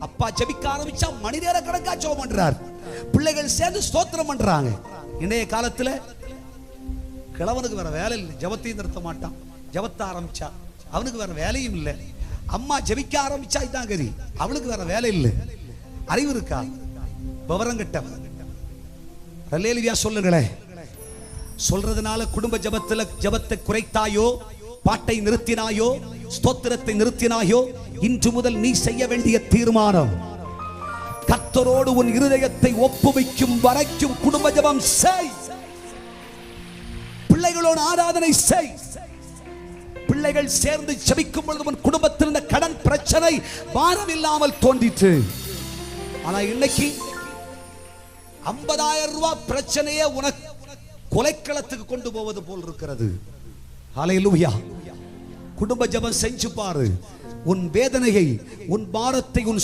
அப்பா ஜெபிக்க ஆரம்பிச்சா மணி நேர கணக்கா ஜெபம் பண்றார். பிள்ளைகள் சேர்ந்து ஸ்தோத்திரம் பண்றாங்க. இன்றைய காலத்துல கிழவனுக்கு வேற வேலை இல்லை, ஜெபத்தையும் நிறுத்த மாட்டான். ஜெபத்த ஆரம்பிச்சா அவனுக்கு வேற வேலையும் இல்லை. அம்மா ஜெபிக்க ஆரம்பிச்சா இதான் கதி, அவளுக்கு வேற வேலை இல்லை. அறிவு இருக்கா? விவரம் கட்டவன். அல்லேலூயா சொல்லுங்களேன். சொல்றதுனால குடும்ப ஜெபத்தை குறைத்தாயோ, பாட்டை நிறுத்தினாயோ, ஸ்தோத்திரத்தை நிறுத்தினாயோ, இன்று முதல் நீ செய்ய வேண்டிய தீர்மானம், கர்த்தரோடு உன் இருதயத்தை ஒப்புவிக்கும் வரைக்கும் குடும்ப ஜெபம் செய். பிள்ளைகளோடு ஆராதனை செய். பிள்ளைகள் சேர்ந்து ஜெபிக்கும் பொழுது உன் குடும்பத்தில் இருந்த கடன் பிரச்சனை பாரம் இல்லாமல் தோன்றிற்று. ஆனா இன்னைக்கு 50,000 ரூபாய் பிரச்சனையே உனக்கு கொலைக்களத்துக்கு கொண்டு போவது போல் இருக்கிறது. ஹல்லேலூயா. குடும்ப ஜெபம் செஞ்சு பாரு. உன் வேதனையை, உன் பாரத்தை, உன்